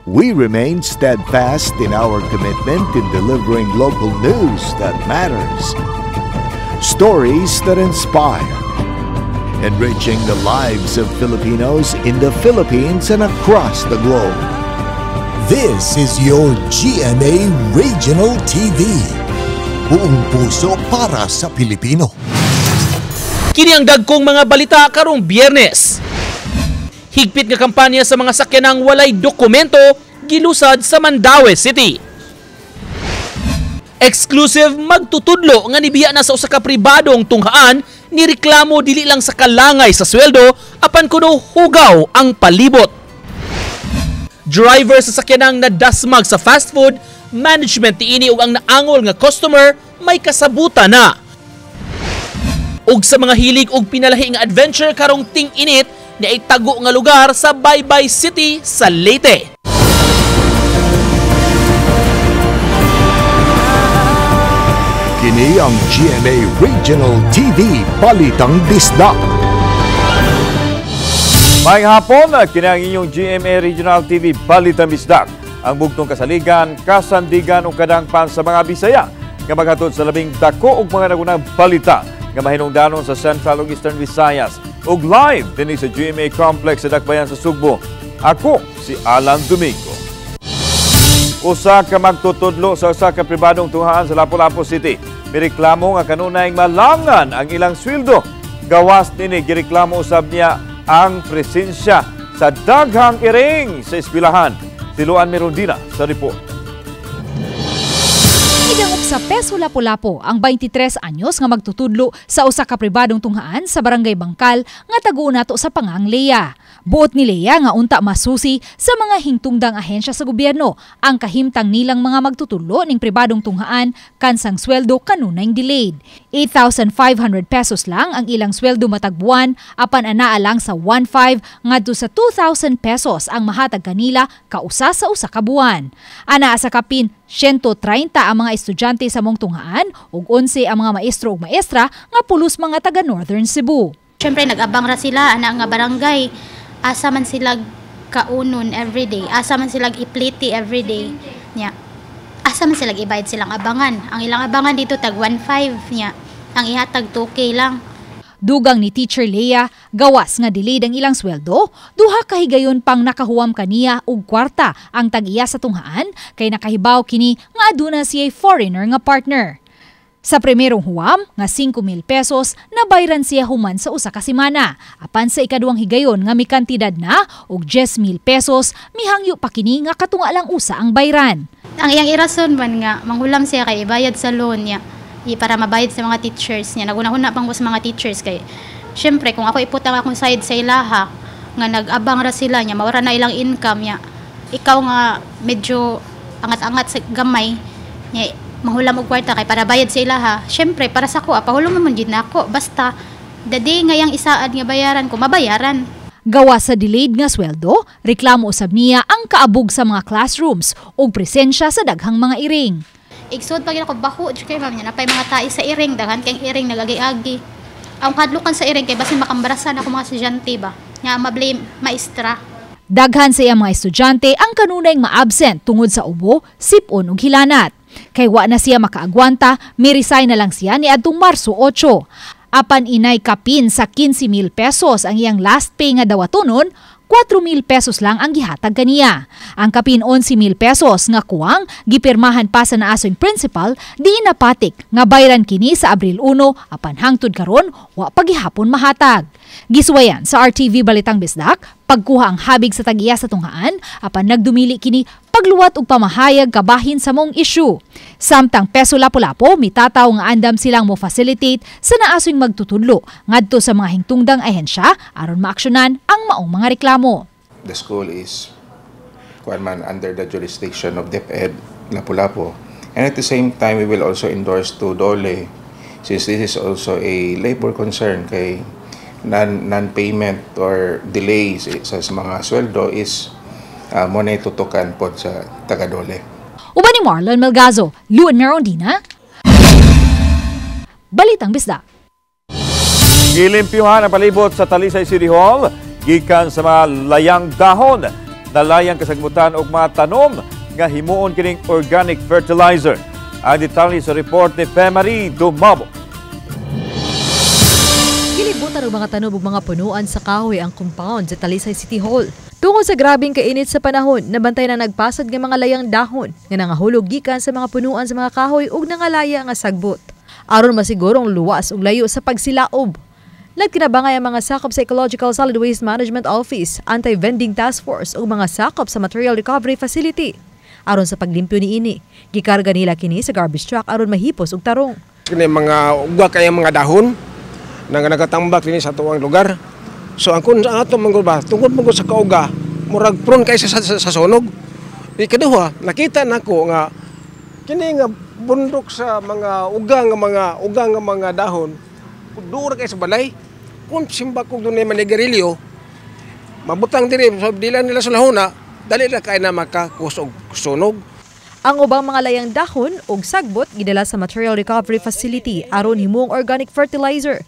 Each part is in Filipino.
We remain steadfast in our commitment in delivering local news that matters, stories that inspire, enriching the lives of Filipinos in the Philippines and across the globe. This is your GMA Regional TV. Buong puso para sa Pilipino. Kini ang dagkong mga balita karong Biyernes. Higpit nga kampanya sa mga sakyanang walay dokumento gilusad sa Mandaue City. Exclusive magtutudlo nga nibiya na sa usa ka pribadong tunghaan ni reklamo dili lang sa kalangay sa sweldo apan kuno hugaw ang palibot. Driver sa sakyanang nadasmag sa fast food, management tiini ug ang naangol nga customer may kasabutan na. Ug sa mga hilig og pinalahi nga adventure karong ting-init na itago nga lugar sa Baybay City sa Leyte. Kini ang GMA Regional TV Balitang Bisdak. Maayong hapon, kini ang inyong GMA Regional TV Balitang Bisdak. Ang bugtong kasaligan, kasandigan ug kadangpan sa mga Bisaya nga maghatod sa labing dako ug mga nagunang balita nga mahinungdanon sa Central ug Eastern Visayas ug live dinhi sa GMA Complex sa Dakbayan sa Sugbo. Ako si Alan Domingo. Usa ka magtutudlo sa usa ka pribadong tunghaan sa Lapu-Lapu City. Mireklamo nga kanunay malangan ang ilang sweldo. Gawas nini gireklamo usab niya ang presensya sa daghang iring sa eskwelahan. Siluan Merondina sa report. Higangop sa Peso Lapu-Lapu ang 23 anyos nga magtutudlo sa usa ka pribadong tunghaan sa Barangay Bangkal nga taguo nato sa Pangang Leia. Buot ni Leia nga unta masusi sa mga hingtungdang ahensya sa gobyerno ang kahimtang nilang mga magtutudlo ning pribadong tunghaan kansang sweldo kanunay delayed. 8,500 pesos lang ang ilang sweldo matag buwan apan anaa lang sa 1,500 ngadto sa 2,000 pesos ang mahatag kanila kausa sa usa ka buwan. Anaa sa kapin 130 ang mga estudyante sa mong tunghaan ug 11 ang mga maestro ug maestra nga pulos mga taga Northern Cebu. Siyempre nag-abang ra sila ana nga barangay. Asa man sila kaunon everyday, asa man sila ipliti everyday nya. Asa man sila ibayad silang abangan. Ang ilang abangan dito tag 1,500 nya. Ang ihatag 2K lang. Dugang ni Teacher Leia, gawas nga delayed ang ilang sweldo, duha ka higayon pang nakahuwam kaniya og kwarta ang tag-iya sa tunghaan kay nakahibaw kini nga aduna siya foreigner nga partner. Sa primerong huwam nga 5,000 pesos nabayran siya human sa usa ka semana. Apan sa ikaduhang higayon nga may kantidad na og 10,000 pesos mihangyo pa kini nga katunga lang usa ang bayran. Ang iyang irason man nga manghulam siya kay ibayad sa loan niya para mabayad sa mga teachers niya. Naguna-una pang sa mga teachers kay syempre kung ako iputang akong side sa ilaha nga nag-abang ra sila niya mawara na ilang income niya. Ikaw nga medyo angat-angat sa gamay niya mahulam og kwarta kay para bayad sa ilaha. Syempre para sa ko pahulom man gid nako basta dadi nga yang isaad nga bayaran ko mabayaran. Gawa sa delayed nga sweldo, reklamo usab niya ang kaabog sa mga classrooms ug presensya sa daghang mga iring. Igsud pag ako baho kay ma'am niya napay mga tae sa iring daghan kay iring nagagi-agi. Ang kadlukan sa iring kay basin makambarasan ako mga estudyante ba. Nga ma-blame maestra. Daghan sa iyang mga estudyante ang kanunay ma-absent tungod sa ubo, sipon ug hilanat. Kay wa na siya makaagwanta, mi-resign na lang siya ni adtong Marso 8. Apan inay kapin sa 15,000 pesos ang iyang last pay nga dawatonon, 4,000 pesos lang ang gihatag kaniya. Ang kapin 11,000 pesos nga kuwang gipirmahan pa sa naasoy principal di napatik nga bayran kini sa Abril 1 apan hangtod karon wa pa gihapon mahatag. Giswayan sa RTV Balitang Bisdak, pagkuha ang habig sa tag-iya sa tunghaan apan nagdumili kini pagluwat og pamahayag kabahin sa mong issue. Samtang Peso Lapu-Lapu mitataw nga andam silang mo facilitate sa naasoy magtutudlo ngadto sa mga hingtungdang ahensya aron maaksyonan ang maong mga reklamo. The school is under the jurisdiction of DepEd Lapu-Lapu, and at the same time we will also endorse to DOLE since this is also a labor concern kay non-payment or delays sa mga sweldo is muna itutukan po sa taga-DOLE. Uban ni Marlon Melgazo, Luan Merondina, Balitang Bisdak. Gilimpyuhan ang palibot sa Talisay City Hall gikan sa mga layang dahon. nalayang kasagmutan og mga tanom nga himuon kining organic fertilizer. Ang detalye sa report ni Femari Dumabo. Kilibutan ang mga tanom ug mga punuan sa kahoy ang compound sa Talisay City Hall. Tungod sa grabing kainit sa panahon, nabantay na nagpasad nga mga layang dahon nga nangahulog gikan sa mga punuan sa mga kahoy ug nangalaya nga sagbot. Aron masigurong luwas ug layo sa pagsilaob. Nagkinabangay ang mga sakop sa Ecological Solid Waste Management Office, Anti-Vending Task Force ug mga sakop sa Material Recovery Facility. Aron sa paglimpyo niini, gikarga nila kini sa garbage truck aron mahipos og tarong. Kini mga ugwa kay mga dahon nga nagatambak dinhi sa tuwang lugar. So ang kun sa ato manggod ba tungod mo sa kauga murag prone kay sa sunog. Ikaduha nakita nako nga kini nga bundok sa mga ugang nga mga dahon dura kay sa balay. Kung simba kog dunay manigarilyo mabutang diri sa dila nila sa lahuna dali ra kay na makakusog sunog. Ang ubang mga layang dahon ug sagbot gidala sa Material Recovery Facility aron himuong organic fertilizer.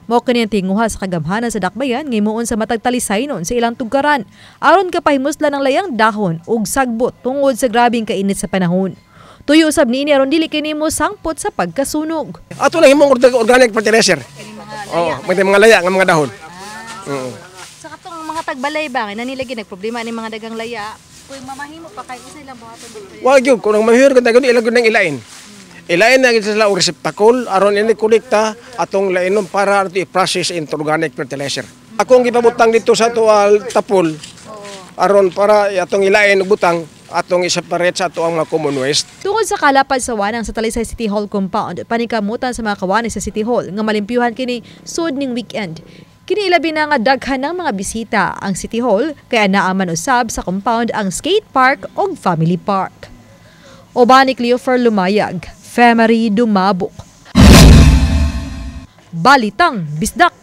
Mao kini ang tinguha sa kagamhanan sa dakbayan nga himuon sa matag Talisaynon sa ilang tugaran aron kapahimusla ng layang dahon ug sagbot tungod sa grabing kainit sa panahon. Tuyo usab niini aron dili kini mo sangpot sa pagkasunog. Ato lang himong organic fertilizer. May mga laya nga mga dahon. Sa katong mga tagbalay ba nga nanilagi nagproblema ni mga dagang laya, kung mamahimo pa kay isa lang buhaton dito. Wa gyud kun mahir kun dagon ilagod nang ilain. Ilain na gid sila og reseptacle aron ini kolekta atong lainon para ato i-process into organic fertilizer. Akong gipabutang dito sa tuwal tapol aron para atong ilain og butang atong i-separate sa ato ang mga common waste. Tungod sa kalapad sa wanang sa Talisay City Hall compound, panikamutan sa mga kawani sa City Hall nga malimpyuhan kini sud ning weekend. Kini ilabi na nga daghan ng mga bisita ang City Hall kaya naaman usab sa compound ang skate park ug family park. Oba ni Cleofer Lumayag, Femari Dumabok. Balitang Bisdak.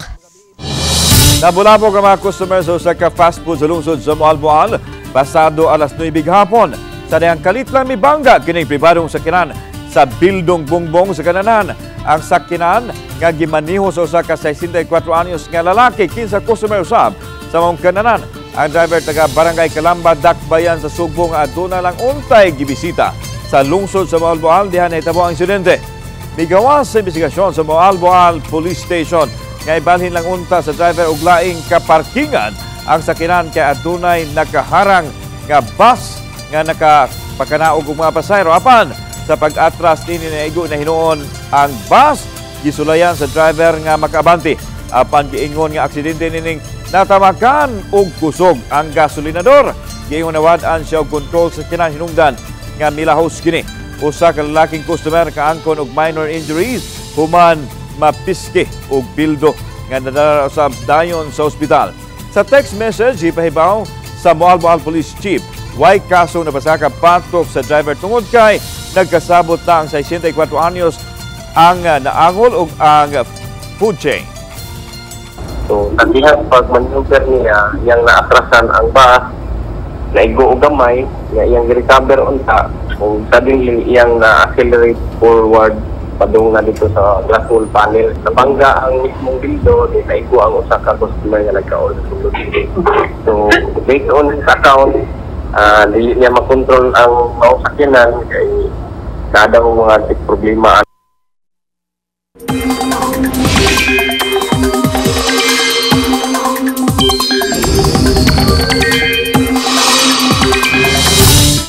Nabulabog ang mga customers sa fast food sa lungsod sa Moalboal pasado alas 9 hapon. Sa dayang kalit lang may bangga kining pribadong sakinan sa Bildong Bungbong sa Kananan. Ang sakinan nga gimaniho sa usa ka 64 anyos nga lalaki kinsa customer usab sa mong Kananan. Ang driver taga Barangay Calamba, Dakbayan sa Sugbo nga aduna lang untay gibisita sa lungsod sa Moalboal diha nahitabo ang insidente. Migawas sa investigasyon sa Moalboal Police Station nga ibalhin lang unta sa driver og laing kaparkingan ang sakinan kay adunay nakaharang nga bus nga nakapakanaog og mga pasahero. Apan sa pag-atras nini naigo na hinuon ang bus gisulayan sa driver nga makaabante. Apan giingon nga aksidente nining natamakan og kusog ang gasolinador. Giingon nawad-an siya og control sa sakinan hinungdan nga milahos kini. Usa ka lalaking customer kaangkon og minor injuries human mapiske og bildo nga nadala usab dayon sa ospital. Sa text message ipahibaw sa Moalboal Police Chief, way kaso nabasaka patok sa driver tungod kay nagkasabot na ang 64 anyos ang naangol og ang food chain. So, tagihan pag maneuver niya, yang naatrasan ang bus, naigo og gamay, nga iyang recover unta, o suddenly iyang na-accelerate forward padung na dito sa glass wall panel. Nabangga ang mismong bildo, naigo ang usa ka customer nga nagkaon sa sulod. So, based on his account, dili niya makontrol ang mausakyanan kay kada mga problema.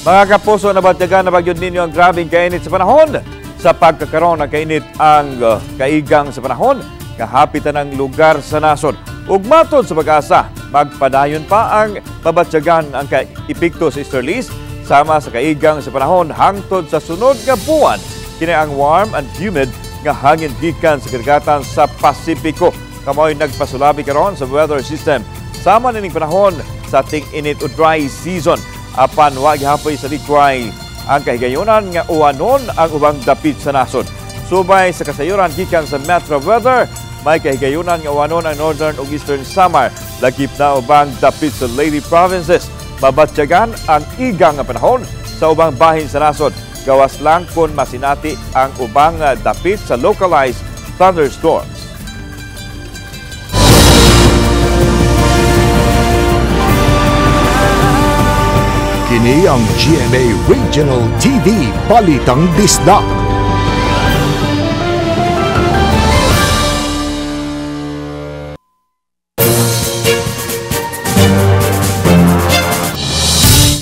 Mga kapuso, nabatyagan na bagyod ninyo ang grabing kainit sa panahon. Sa pagkakaroon ng kainit ang kaigang sa panahon, kahapitan ng lugar sa nasod. Ug matod sa pag-asa, magpadayon pa ang mabatyagan ang epekto sa Easterlies sama sa kaigang sa panahon hangtod sa sunod nga buwan. Kini ang warm and humid nga hangin gikan sa karagatan sa Pasipiko. Kamoy nagpasulabi karon sa weather system. Sama nining panahon sa ting-init o dry season. Apan wa gihapoy sa likway ang kahigayunan nga uwanon ang ubang dapit sa nasod. Subay sa kasayuran gikan sa Metro Weather, may kahigayunan nga uwanon ang Northern ug Eastern Samar. Lagip na ubang dapit sa Leyte Provinces. Mabatyagan ang igang nga panahon sa ubang bahin sa nasod. Gawas lang kung masinati ang ubang dapit sa localized thunderstorms. Kini ang GMA Regional TV Balitang Bisdak.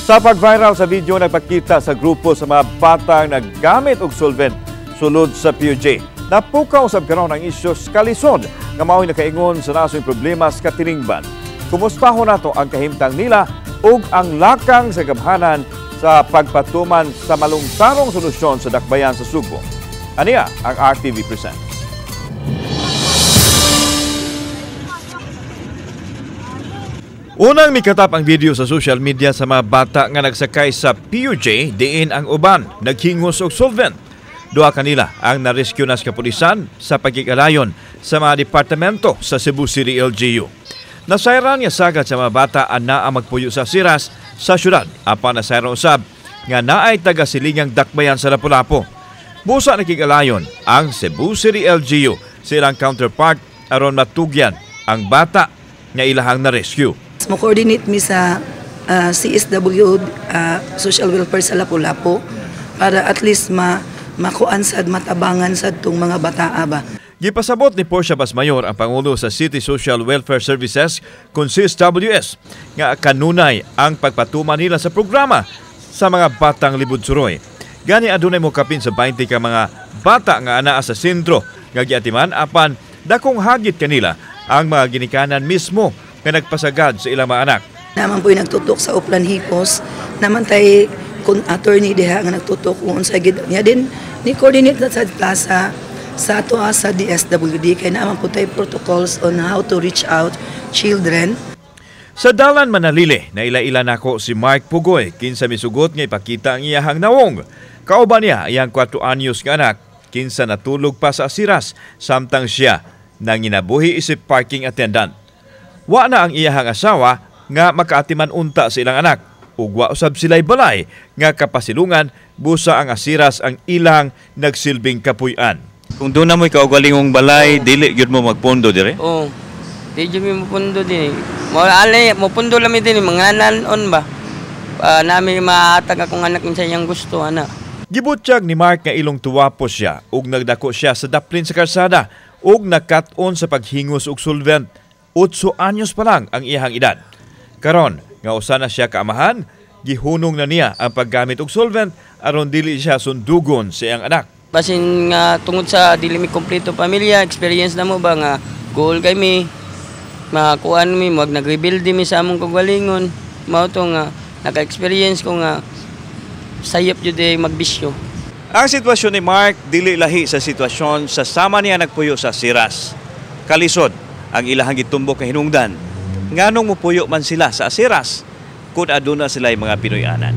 Sa pag-viral sa video, nagpakita sa grupo sa mga batang naggamit og solvent sulod sa PUJ. Napukaw sab karon ang isyu sa kalisod nga mao'y nakaingon sa nasong problema sa katilingban. Kumustahon nato ang kahimtang nila ug ang lakang sa gamhanan sa pagpatuman sa malungtarong solusyon sa dakbayan sa Subo. Aniya ang RTV Present. Unang mikatap ang video sa social media sa mga bata nga nagsakay sa PUJ diin ang uban naghingos og solvent. Duha kanila ang na-rescue na sa kapulisan sa pagkikalayon sa mga departamento sa Cebu City LGU. Nasayran nga sagad sa mga bata ana ang magpuyo sa siras sa syudad apan nasayran usab nga naay taga-silingang dakbayan sa Lapu-Lapu. Busa nakikalayon ang Cebu City LGU sa ilang counterpart aron matugyan ang bata nga ilahang na-rescue. Mo-coordinate mi sa CSW Social Welfare sa Lapu-Lapu para at least makuan sad matabangan sad tong mga bataa ba. Gipasabot ni Portia Basmayor ang Pangulo sa City Social Welfare Services kung CSWS nga kanunay ang pagpatuman nila sa programa sa mga batang libod-suroy. Gani adunay mo kapin sa 20 ka mga bata nga anaa sa sentro nga giatiman apan dakong hagit kanila ang mga ginikanan mismo nga nagpasagad sa ilang mga anak. Naman po'y nagtutok sa Uplan Hipos, naman tayo kung attorney diha nga nagtutok kung sa gid niya din ni coordinate na sa plaza sa ato sa DSWD kay naman po tayo protocols on how to reach out children. Sa Dalan Manalili, naila-ila nako si Mark Pugoy kinsa misugot nga ipakita ang iyahang nawong. Kauban niya iyang 4 anyos nga anak kinsa natulog pa sa asiras samtang siya nang ginabuhi isip parking attendant. Wa na ang iyahang asawa nga makaatiman unta sa ilang anak ug wa usab sila'y balay nga kapasilungan busa ang asiras ang ilang nagsilbing kapuy-an. Kung doon na mo'y kaugalingong balay, dili gyud mo magpondo dire? Oo. Di gyud mi magpondo din. Mapundo lang mi din mga nanon ba. Nami maatag akong anak kinsa iyang gusto ana. Gibutyag ni Mark nga ilong tuwapo siya ug nagdako siya sa daplin sa karsada ug nakat-on sa paghingos og solvent. 8 anyos pa lang ang iyahang edad. Karon nga usa na siya kaamahan, gihunong na niya ang paggamit og solvent aron dili siya sundugon sa iyang anak. Basin nga tungod sa dili mi kompleto pamilya, experience na mo ba nga goal kay mi makuan mi nag-rebuild mi sa among kagalingon. Mao to nga naka-experience ko nga sayop jud magbisyo. Ang sitwasyon ni Mark dili lahi sa sitwasyon sa sama niya nagpuyo sa siras. Kalisod ang ilahang gitumbok nga hinungdan. Nganong mupuyo man sila sa asiras kung aduna sila mga Pinoyanan.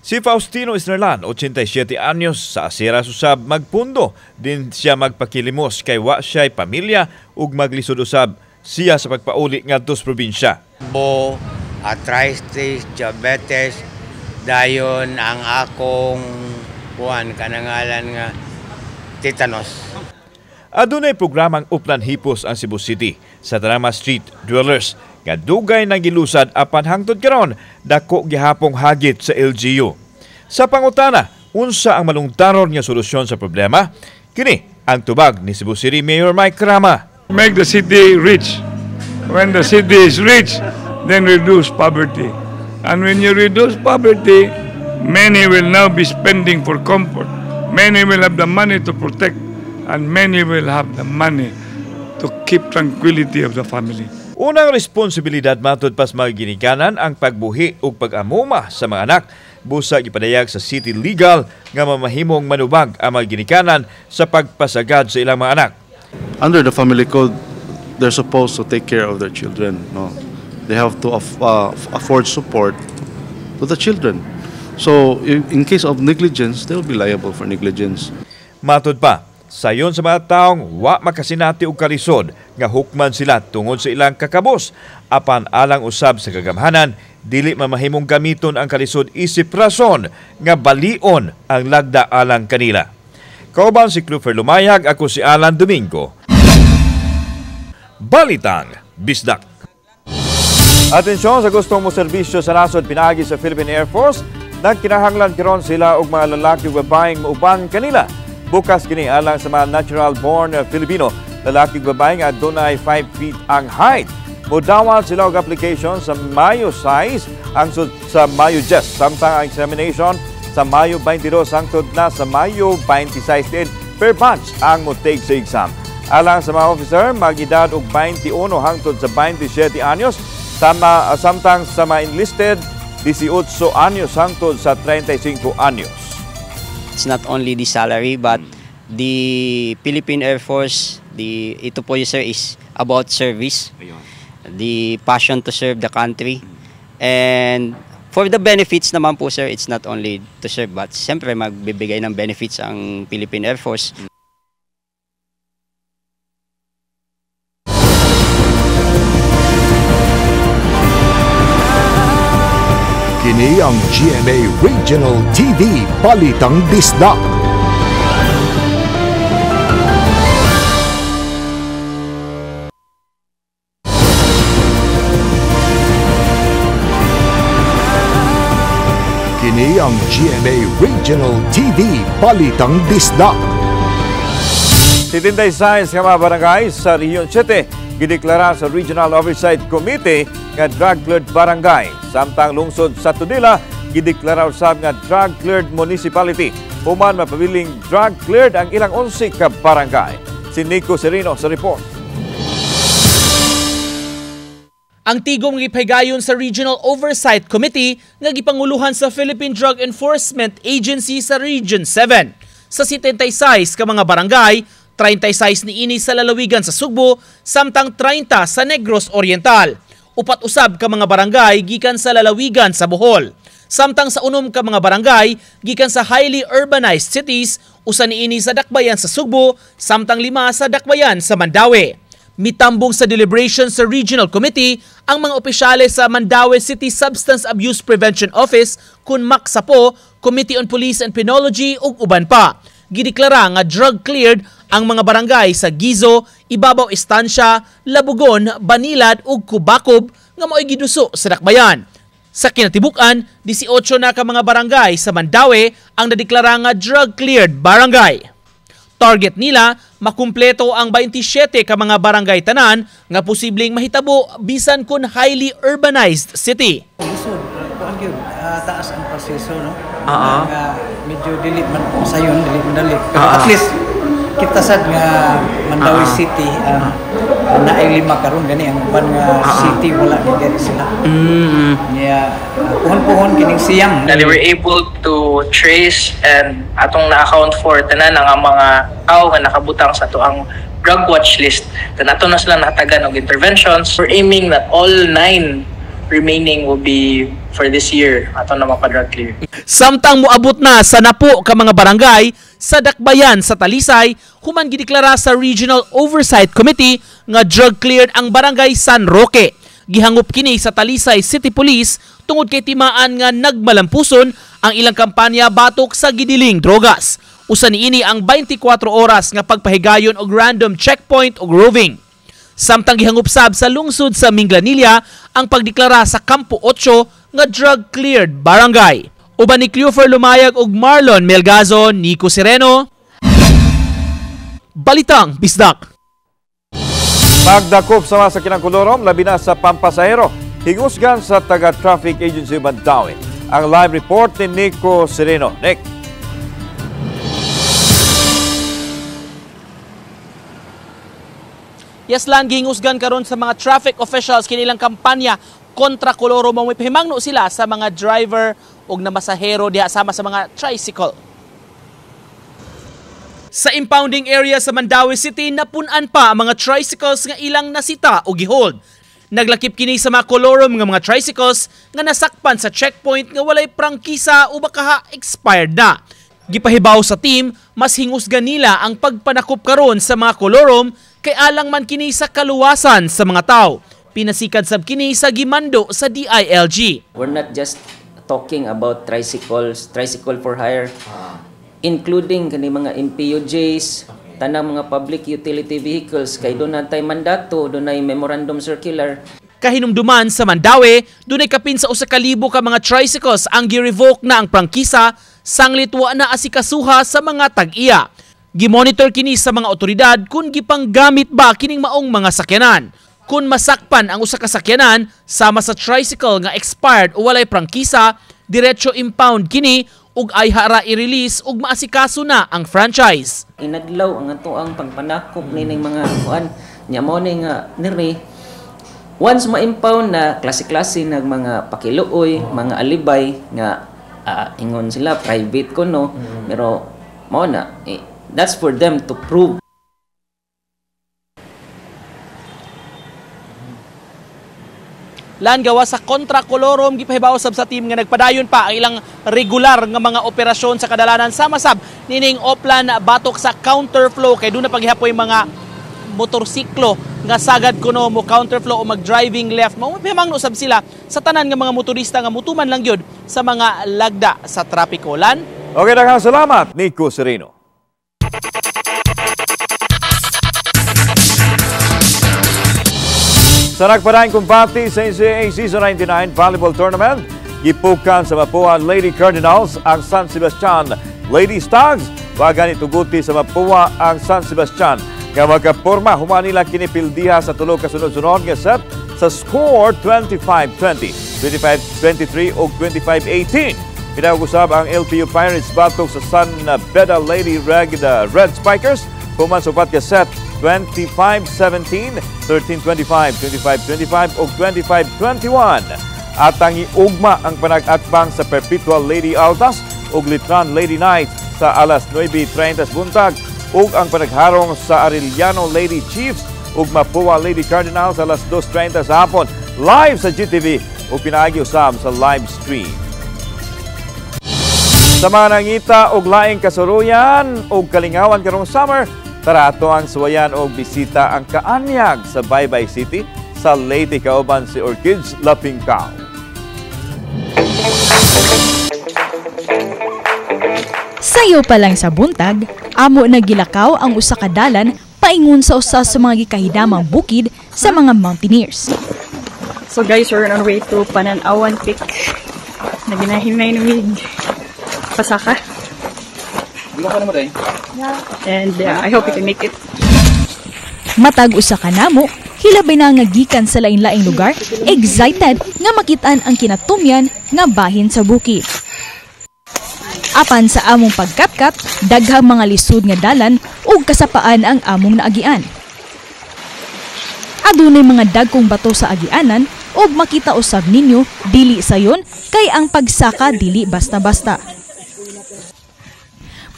Si Faustino Isnerlan, 87 anyos, sa asiras usab magpundo. Din siya magpakilimos kay wa siya'y pamilya ug maglisod usab siya sa pagpauli ngadto sa probinsya. Arthritis, diabetes, dayon ang akong kanangalan nga tetanus. Adunay programang Uplan Hipos ang Cebu City sa Tarama Street Dwellers nga dugay nang gilusad apan hangtod karon dako gihapong hagit sa LGU. Sa pangutana, unsa ang malungtaron nga solusyon sa problema? Kini ang tubag ni Cebu City Mayor Mike Crama. Make the city rich. When the city is rich, then reduce poverty. And when you reduce poverty, many will now be spending for comfort. Many will have the money to protect. And many will have the money to keep tranquility of the family. Unang responsibilidad matod pas mga ginikanan ang pagbuhi ug pag-amuma sa mga anak. Busa gipadayag sa City Legal nga mamahimong manubag ang mga ginikanan sa pagpasagad sa ilang mga anak. Under the family code, they're supposed to take care of their children. No, they have to afford support to the children. So, in case of negligence, they will be liable for negligence. Matod pa, sayon sa mga taong wa makasinati og kalisod nga hukman sila tungod sa ilang kakabos apan alang usab sa kagamhanan dili mamahimong gamiton ang kalisod isip rason nga balion ang lagda alang kanila. Kauban si Clufer Lumayag, ako si Alan Domingo. Balitang Bisdak. Atensyon sa gustong mo serbisyo sa nasod pinagi sa Philippine Air Force, nagkinahanglan karon sila og mga lalaki ug babaeng mauban kanila. Bukas kini alang sa mga natural-born Filipino, lalaki ug babae nga adunay 5 feet ang height. Mudawat sila og application sa Mayo 6 ang sa Mayo 10, samtang ang examination sa Mayo 22 hangtod na sa Mayo 26 din per batch ang mutake sa exam. Alang sa mga officer, mag-edad og 21 hangtod sa 27 anyos, samtang sa mga enlisted 18 anyos hangtod sa 35 anyos. It's not only the salary but the Philippine Air Force, ito po sir is about service. The passion to serve the country. And for the benefits naman po sir, it's not only to serve but siyempre magbibigay ng benefits ang Philippine Air Force. Kini ang GMA Regional TV Balitang Bisdak. Kini ang GMA Regional TV Balitang Bisdak. 76 ka mga barangay sa Region 7 gideklara sa Regional Oversight Committee nga drug-cleared barangay. Samtang lungsod sa Tudela, gideklara usab nga drug-cleared municipality. Human mapabiling drug-cleared ang ilang 11 ka barangay. Si Nico Serino sa report. Ang tigom gipahigayon sa Regional Oversight Committee nga gipanguluhan sa Philippine Drug Enforcement Agency sa Region 7. Sa 76 ka mga barangay, 36 niini sa lalawigan sa Sugbo, samtang 30 sa Negros Oriental. Upat usab ka mga barangay gikan sa lalawigan sa Bohol. Samtang sa 6 ka mga barangay gikan sa highly urbanized cities, usa niini sa Dakbayan sa Sugbo, samtang 5 sa Dakbayan sa Mandaue. Mitambong sa deliberation sa Regional Committee ang mga opisyales sa Mandaue City Substance Abuse Prevention Office, KUNMAC Sapo, Committee on Police and Penology ug uban pa. Gideklara nga drug-cleared ang mga barangay sa Gizo, Ibabaw Estancia, Labugon, Banilad ug Kubakob nga mao'y giduso sa Dakbayan. Sa kinatibuk-an, 18 na ka mga barangay sa Mandaue ang nadeklara nga drug-cleared barangay. Target nila, makumpleto ang 27 ka mga barangay tanan nga posibleng mahitabo bisan kun highly urbanized city. Taas ang proseso, no? Medyo dili man sayon, dili madali. Pero at least kita sad nga Mandaue City naay 5 karon gani ang uban nga city wala ni diri sila. Puhon-puhon kining siyang. That they were able to trace and atong na-account for tanan ang mga tao nga nakabutang sa tuang drug watch list. Kanato na sila natagan og interventions. We're aiming that all 9 remaining will be for this year ato na mapadrug clear. Samtang moabot na sa napo ka mga barangay sa Dakbayan sa Talisay, human gideklara sa Regional Oversight Committee nga drug cleared ang barangay San Roque. Gihangop kini sa Talisay City Police tungod kay timaan nga nagmalampuson ang ilang kampanya batok sa gidiling drogas. Usa niini ang 24 oras nga pagpahigayon og random checkpoint og roving. Samtang gihangupsab sa lungsod sa Minglanilla ang pagdeklara sa Campo 8 nga drug-cleared barangay. Uban ni Cleofer Lumayag ug Marlon Melgazo, Nico Sereno. Balitang Bisdak. Pagdakop sa mga sakinang kolorom, labi na sa pampasahero, higusgan sa taga-traffic agency Mandaue. Ang live report ni Nico Sereno. Nick. Yaslan gingusgan karon sa mga traffic officials kinilang kampanya kontra koloro mo himangno sila sa mga driver ug na masahero diha sama sa mga tricycle. Sa impounding area sa Mandaue City napun-an pa ang mga tricycles nga ilang nasita o gihold. Naglakip kini sa mga kolorom nga mga tricycles nga nasakpan sa checkpoint nga walay prangkisa o baka expired na. Gipahibaw sa team, mas hingusgan nila ang pagpanakop karon sa mga kolorom kay alang man kini sa kaluwasan sa mga tao. Pinasikad sab kini sa gimando sa DILG. We're not just talking about tricycle for hire, including kani mga MPUJs, tanang mga public utility vehicles, kay doon natay mandato, doon ay memorandum circular. Kahinumduman sa Mandaue, dunay kapin sa 1,000 ka mga tricycles ang gi-revoke na ang prangkisa sanglit wa na asikasuha sa mga tag-iya. Gimonitor kini sa mga otoridad kung gipanggamit ba kining maong mga sakyanan. Kung masakpan ang usa ka sakyanan sama sa tricycle nga expired o walay prangkisa, diretso impound kini ug ay hara i-release ug maasikaso na ang franchise. Inadlaw ang ato ang pagpanakop nining mga kuan nya mo ni nga nire. Once ma-impound na klase-klase ng mga pakiluoy, mga alibay nga ingon sila private ko no, pero mo na that's for them to prove. Lan gawa sa kontra kolorom gipahibaw sab sa team nga nagpadayon pa ang ilang regular nga mga operasyon sa kadalanan sama sab nining Oplan batok sa counterflow kay doon na paghihapoy mga motorsiklo nga sagad kuno mo counterflow o mag-driving left mo pimangno sab sila sa tanan nga mga motorista nga mutuman lang gyud sa mga lagda sa trapiko. Lan. Okay, daghang salamat Nico Sereno. Sa nagpadayon kumpati sa NCAA Season 99 Volleyball Tournament, gipukan sa Mapua Lady Cardinals ang San Sebastian Lady Stags. Wagan ituguti sa Mapua ang San Sebastian nga magkaporma human nila kinipildiha sa tulog kasunod-sunod nga set sa score 25-20, 25-23 o 25-18. Pinag-usab ang LPU Pirates batok sa San Beda Lady Red Spikers human sa upat nga set 25-17, 13-25, 25-25 o 25-21. At ang iugma ang panag-atbang sa Perpetual Lady Altas ug Litran Lady Knights sa alas 9:30 buntag ug ang panagharong sa Arellano Lady Chiefs ug Mapua Lady Cardinals sa alas 2:30 sa hapon live sa GTV ug pinaagi usab sa live stream. Sa mga nangita og laing kasuruyan ug kalingawan karong summer, tara ato ang suwayan og bisita ang kaanyag sa Baybay City sa Leyte kauban si Orchids Lapingkaw. Sayo pa lang sa buntag, amo nagilakaw ang usa ka dalan paingon sa usa sa mga gikahidamang bukid sa mga mountaineers. So guys, we're on our way to Pananawan Peak. Naginahinay ng Pasaka. And I hope you can make it. Matag usa ka namo, hilabay na nga gikan sa lain-laing lugar, excited nga makitaan ang kinatumyan nga bahin sa bukid. Apan sa among pagkatkat, daghang mga lisod nga dalan ug kasapaan ang among naagian. Adunay mga dagkong bato sa agianan ug makita usab ninyo dili sayon kay ang pagsaka dili basta-basta.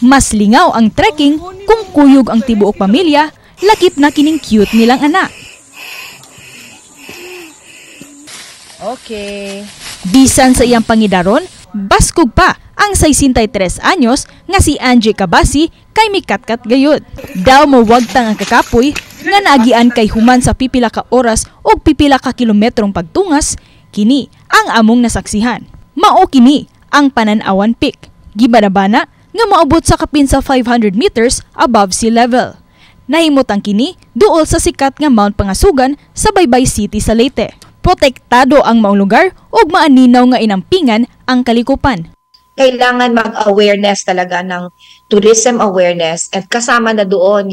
Mas lingaw ang trekking kung kuyog ang tibuok pamilya, lakip na kining cute nilang anak. Okay. Bisan sa iyang pangidaron, baskog pa ang 63 anyos nga si Angie Cabasi kay mikatkat gayud. Daw mawagtang ang kakapoy nga naagian kay human sa pipila ka oras o pipila ka kilometrong pagtungas, kini ang among nasaksihan. Mao kini ang Pananawan Peak. Gibanabana nga maabot sa kapin sa 500 meters above sea level. Nahimot ang kini duol sa sikat nga Mount Pangasugan sa Baybay City sa Leyte. Protektado ang maong lugar ug maaninaw nga inampingan ang kalikupan. Kailangan mag-awareness talaga ng tourism awareness at kasama na doon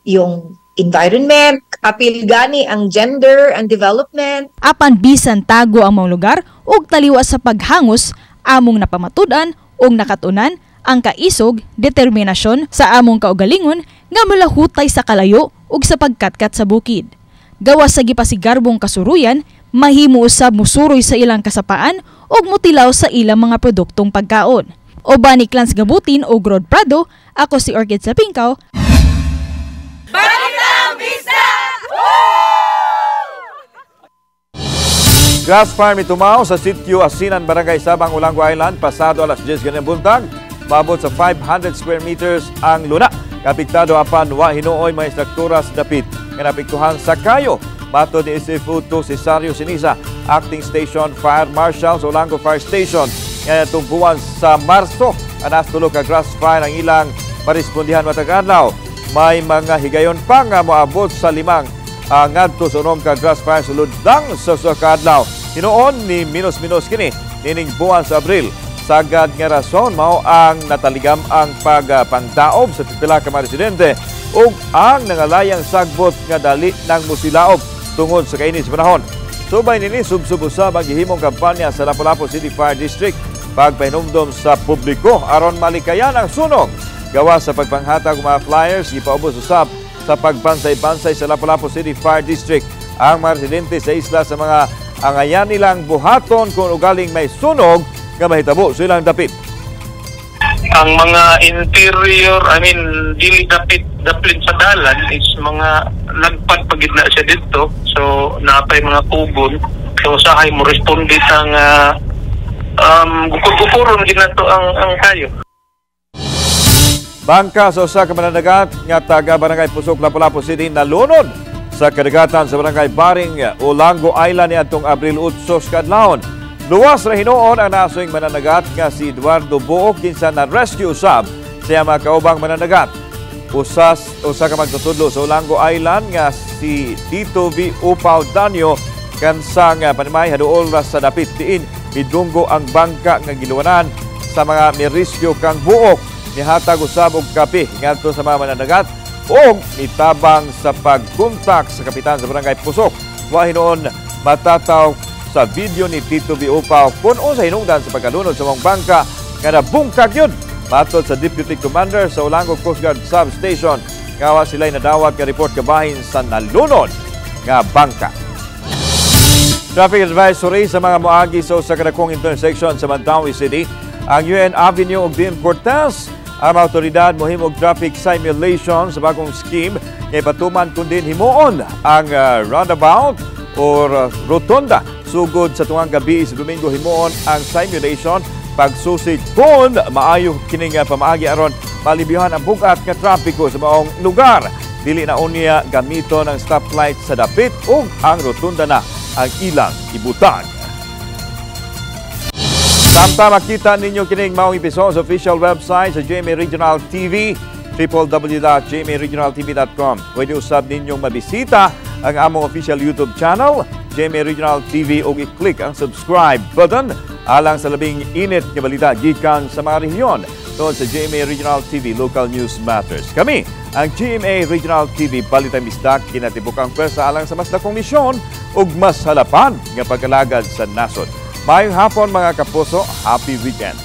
yung environment, kapilgani ang gender and development. Apan bisan tago ang maong lugar ug taliwa sa paghangos, among napamatud-an ug nakatunan ang kaisog, determinasyon sa among kaugalingon nga malahutay sa kalayo ug sa pagkatkat sa bukid. Gawas sa gipasigarbong kasuruyan, mahimo usab musuroy sa ilang kasapaan ug mutilaw sa ilang mga produktong pagkaon. Oban ni Clans Gabutin o Rod Prado, ako si Orchids Lapingkaw. Balitang Bisda! Grass farm itumaw sa sitio Asinan, Barangay Sabang, Olanggo Island, pasado alas 10 ganang buntag. Maabot sa 500 square meters ang luna. Kapiktado apan wa hinuoy mga struktura sa dapit nga napiktuhan sa kayo. Mato ni Isifuto Cesario Sinisa, Acting Station Fire Marshal sa Olanggo Fire Station. Nga tumpuan sa Marso, anas tulo ka grass fire ang ilang parespondihan matag adlaw. May mga higayon pa nga moabot sa 5 ngadto sa unom ka grass fire sulod lang sa kadlaw. Hinoon ni minus kini nining buwan sa Abril. Sagad nga rason mao ang nataligam ang pagpangdaob sa pipila ka mga residente ug ang nangalayang sagbot nga dali nang musilaob tungod sa kainit sa panahon. Subay nini subsub usab ang gihimong kampanya sa Lapu-Lapu City Fire District pagpahinumdom sa publiko aron malikayan ang sunog. Gawa sa pagpanghatag mga flyers, ipaubos usab sa pagbansay-bansay sa Lapu-Lapu City Fire District ang mga residente sa isla sa mga angayan nilang buhaton kung ugaling may sunog nga mahitabo silang dapit. Ang mga interior, dili dapit sa dalan is mga lagpad pagid na siya dito. So, napay mga kugon. So, usahay mo respondit ang gupur-gupuron ginato ang kayo. Bangka sa usa ka mananagat nga taga Barangay Pusok, Lapu-Lapu City nalunod sa kadagatan sa Barangay Baring, Olango Island niadtong Abril 8 kadlawon. Luwas ra hinuon ang nasoing mananagat nga si Eduardo Buok kinsa na rescue usab sa mga kaubang mananagat. Usa ka magtutudlo sa Olango Island nga si Tito V. Upaw Danyo kansang panimay haduol ra sa dapit diin midunggo ang bangka nga giluwanan sa mga mirisyo kang Buok. Nihatag usab og kape ngadto sa mga mananagat o nitabang sa pagkontak sa kapitan sa Barangay Pusok. Wa hinuon matataw sa video ni Tito V. Upaw kung sa hinungdan sa pagkalunod sa mga bangka nga nabungkag yun. Matod sa Deputy Commander sa Olango Coast Guard Substation, ngawa sila'y nadawat nga report kabahin sa nalunod nga bangka. Traffic advisory sa mga moagi sa kadakong intersection sa Mandawi City. Ang UN Avenue ug Dean Cortez, ang autoridad mohimog traffic simulation sa bagong scheme nga ipatuman kundi himuon ang roundabout or rotunda sugod sa tungang gabi sa Domingo. Himuon ang simulation pagsusid kung maayo kining pamaagi aron malibyahan ang bugat nga trapiko sa maong lugar. Dili na unya gamiton ang stoplight sa dapit ug ang rotunda na ang ilang ibutang. Samtang makita ninyo kining maong episode sa official website sa GMA Regional TV, www.gmaregionaltv.com. Pwede usab ninyong mabisita ang among official YouTube channel, GMA Regional TV, o i-click ang subscribe button alang sa labing init nga balita gikan sa mga rehiyon tungod sa GMA Regional TV Local News Matters. Kami, ang GMA Regional TV Balitang Bisdak, kinatibukang pwersa alang sa mas dakong misyon ug mas halapan nga pagkalagad sa nasod. Mayong hapon mga kapuso, happy weekend!